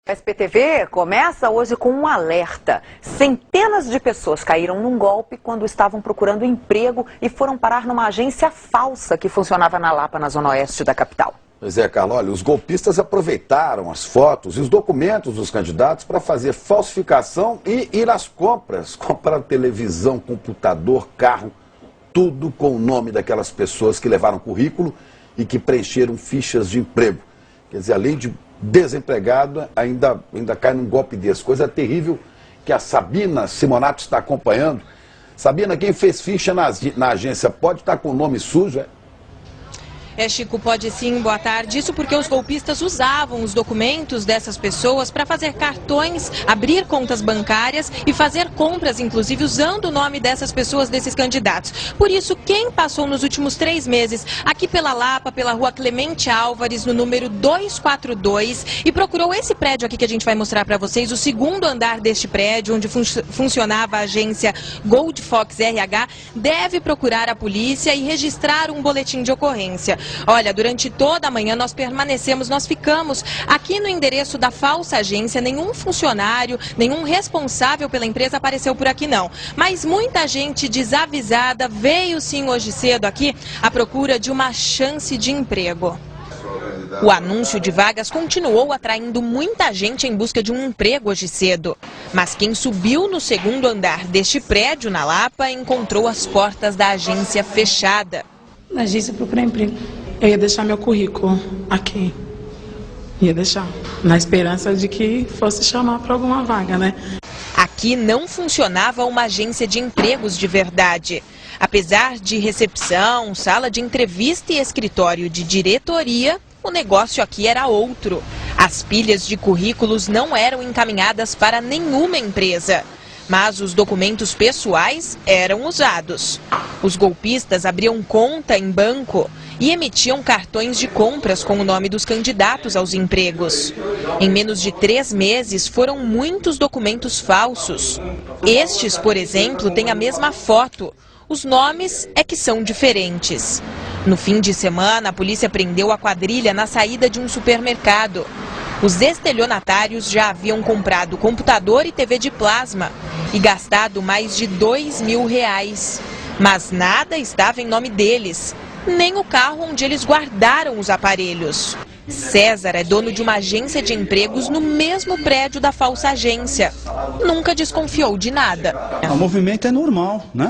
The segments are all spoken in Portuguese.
A SPTV começa hoje com um alerta. Centenas de pessoas caíram num golpe quando estavam procurando emprego e foram parar numa agência falsa que funcionava na Lapa, na zona oeste da capital. Pois é, Carla, olha, os golpistas aproveitaram as fotos e os documentos dos candidatos para fazer falsificação e ir às compras. Compraram televisão, computador, carro, tudo com o nome daquelas pessoas que levaram currículo e que preencheram fichas de emprego. Quer dizer, além de desempregado, ainda cai num golpe desse. Coisa terrível que a Sabina Simonato está acompanhando. Sabina, quem fez ficha na agência pode estar com o nome sujo, é? Chico, pode sim, boa tarde. Isso porque os golpistas usavam os documentos dessas pessoas para fazer cartões, abrir contas bancárias e fazer compras, inclusive usando o nome dessas pessoas, desses candidatos. Por isso, quem passou nos últimos 3 meses aqui pela Lapa, pela rua Clemente Álvares, no número 242, e procurou esse prédio aqui que a gente vai mostrar para vocês, o segundo andar deste prédio, onde funcionava a agência Gold Fox RH, deve procurar a polícia e registrar um boletim de ocorrência. Olha, durante toda a manhã nós ficamos aqui no endereço da falsa agência, nenhum funcionário, nenhum responsável pela empresa apareceu por aqui não. Mas muita gente desavisada veio sim hoje cedo aqui à procura de uma chance de emprego. O anúncio de vagas continuou atraindo muita gente em busca de um emprego hoje cedo. Mas quem subiu no segundo andar deste prédio na Lapa encontrou as portas da agência fechada. Na agência procurar emprego. Eu ia deixar meu currículo aqui. Ia deixar. Na esperança de que fosse chamar para alguma vaga, né? Aqui não funcionava uma agência de empregos de verdade. Apesar de recepção, sala de entrevista e escritório de diretoria, o negócio aqui era outro. As pilhas de currículos não eram encaminhadas para nenhuma empresa. Mas os documentos pessoais eram usados. Os golpistas abriam conta em banco e emitiam cartões de compras com o nome dos candidatos aos empregos. Em menos de 3 meses, foram muitos documentos falsos. Estes, por exemplo, têm a mesma foto. Os nomes é que são diferentes. No fim de semana, a polícia prendeu a quadrilha na saída de um supermercado. Os estelionatários já haviam comprado computador e TV de plasma e gastado mais de R$2.000. Mas nada estava em nome deles, nem o carro onde eles guardaram os aparelhos. César é dono de uma agência de empregos no mesmo prédio da falsa agência. Nunca desconfiou de nada. O movimento é normal, né?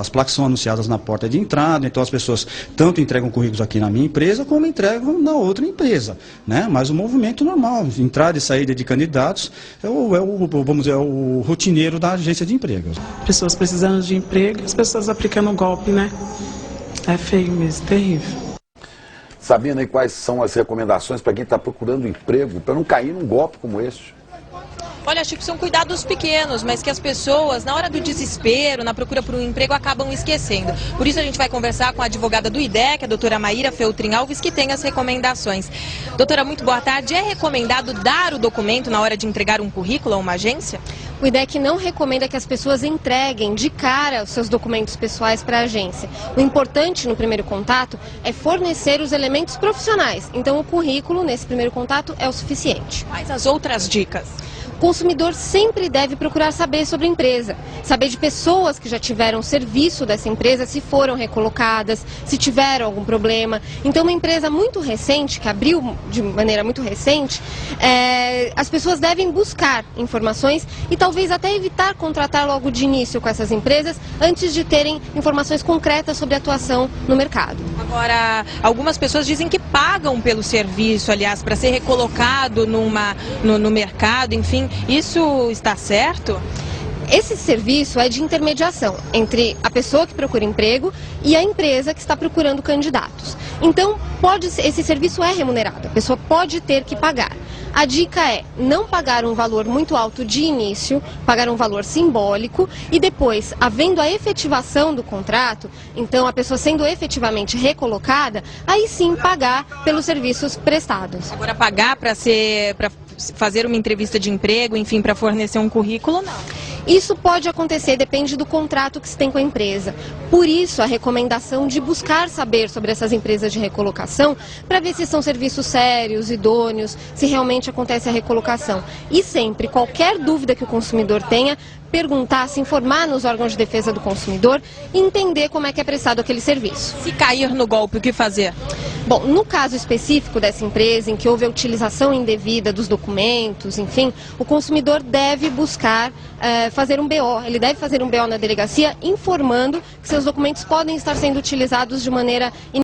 As placas são anunciadas na porta de entrada, então as pessoas tanto entregam currículos aqui na minha empresa como entregam na outra empresa, né? Mas o movimento é normal, entrada e saída de candidatos é o rotineiro da agência de empregos. Pessoas precisando de emprego, as pessoas aplicando golpe, né? É feio mesmo, terrível. Sabina, e quais são as recomendações para quem está procurando emprego, para não cair num golpe como esse? Olha, Chico, são cuidados pequenos, mas que as pessoas, na hora do desespero, na procura por um emprego, acabam esquecendo. Por isso a gente vai conversar com a advogada do IDEC, a doutora Maíra Feltrin Alves, que tem as recomendações. Doutora, muito boa tarde. É recomendado dar o documento na hora de entregar um currículo a uma agência? O IDEC não recomenda que as pessoas entreguem de cara os seus documentos pessoais para a agência. O importante no primeiro contato é fornecer os elementos profissionais. Então o currículo, nesse primeiro contato, é o suficiente. Mas as outras dicas? O consumidor sempre deve procurar saber sobre a empresa, saber de pessoas que já tiveram serviço dessa empresa, se foram recolocadas, se tiveram algum problema. Então, uma empresa muito recente, que abriu de maneira muito recente, as pessoas devem buscar informações e talvez até evitar contratar logo de início com essas empresas antes de terem informações concretas sobre a atuação no mercado. Agora, algumas pessoas dizem que pagam pelo serviço, aliás, para ser recolocado no mercado, enfim. Isso está certo? Esse serviço é de intermediação entre a pessoa que procura emprego e a empresa que está procurando candidatos. Então, esse serviço é remunerado, a pessoa pode ter que pagar. A dica é não pagar um valor muito alto de início, pagar um valor simbólico e depois, havendo a efetivação do contrato, então a pessoa sendo efetivamente recolocada, aí sim pagar pelos serviços prestados. Agora, pagar para fazer uma entrevista de emprego, enfim, para fornecer um currículo, não. Isso pode acontecer, depende do contrato que se tem com a empresa. Por isso, a recomendação de buscar saber sobre essas empresas de recolocação, para ver se são serviços sérios, idôneos, se realmente acontece a recolocação. E sempre, qualquer dúvida que o consumidor tenha, perguntar, se informar nos órgãos de defesa do consumidor e entender como é que é prestado aquele serviço. Se cair no golpe, o que fazer? Bom, no caso específico dessa empresa, em que houve a utilização indevida dos documentos, enfim, o consumidor deve buscar fazer um BO. Ele deve fazer um BO na delegacia informando que seus documentos podem estar sendo utilizados de maneira